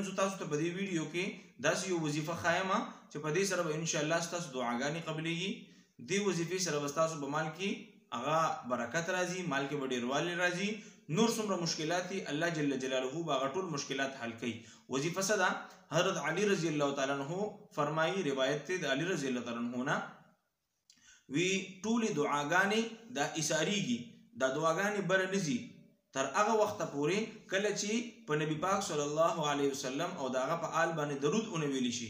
زه تاسو ته په دې ویډیو کې داسې یو وظیفه ښایم چې په دې سره به ان شاء الله ستاسو دعاګانې قبلېږي. دې وظیفې سره به ستاسو په مال کې هغه برکت راځي، مال کې به ډېروالی راځي، نور څومره مشکلات دي الله جل جلاله به هغه ټول مشکلات حل کوي. وظیفه څه ده؟ حضرت علي رضی الله تعالی عنہ فرمایي، روایت دی د علي رضی الله تعالی عنہ نه، وی ټولې دعاګانې دا ایثاریږي، دا دعاګانې بره نه ځي تر هغه وخته پورې کله چې په نبی پاک صلی الله علیه وسلم او د هغه په آل باندې درود ونه ویلی شي.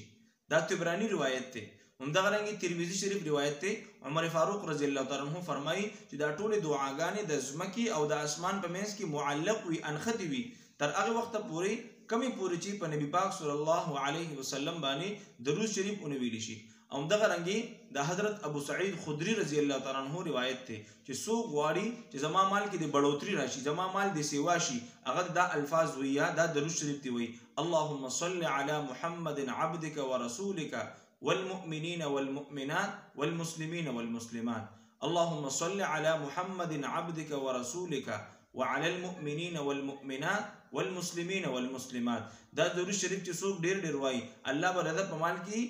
دا طبراني روایت دی. همدغه رنګې ترمذي شریف روایت دی. عمر فاروق رضی الله تعالی عنہ فرمایي چې دا ټولې دعاګانې د ځمکې او د اسمان په منځ کې معلق وي، انختې وي تر هغه وخته پورې کمې پورې چې په نبی پاک صلی الله علیه وسلم باندې درود شریف ونه ویلی شي. همدغه رنګې د حضرت ابو سعید خدری رضی الله تعالی عنہ روایت دی چې څوک غواړي چې زما مال کې د بڑوتري راشي، زما مال د سیوا شي، هغه دا الفاظ ویا، دا درود شریف دی وی: اللهم صل علی محمد عبدك ورسولك والمؤمنين والمؤمنات والمسلمين والمسلمات. اللهم صل على محمد عبدك ورسولك وعلى المؤمنين والمؤمنات والمسلمين والمسلمات. دا درود شریف چې څوک ډیر ډیر وایي الله به د په مال کې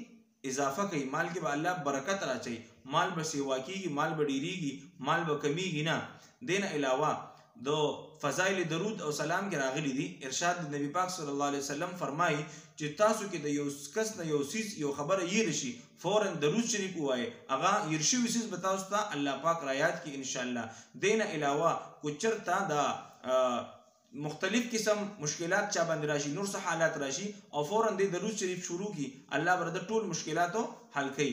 اضافه کوي، مال کې به الله برکت راچي، مال به سیوا کیږي، مال به ډیریږي، مال به کمیږي نه. دین علاوه د فضایل درود او سلام کې راغلي دي. ارشاد نبی پاک صلی الله علیه وسلم فرمایي چې تاسو کې د یو کس نه یو سیز یو خبره یې رشي فورا درود شریف وایي، هغه یرشي وسیز به تاسو ته الله پاک را یاد کی ان شاء الله. دین علاوه کو چرته دا مختلف قسم مشکلات چا باندې راشي، نور څه حالات راشي او فورا د درود شریف شروع کی، الله برده ټول مشکلاتو حل کوي.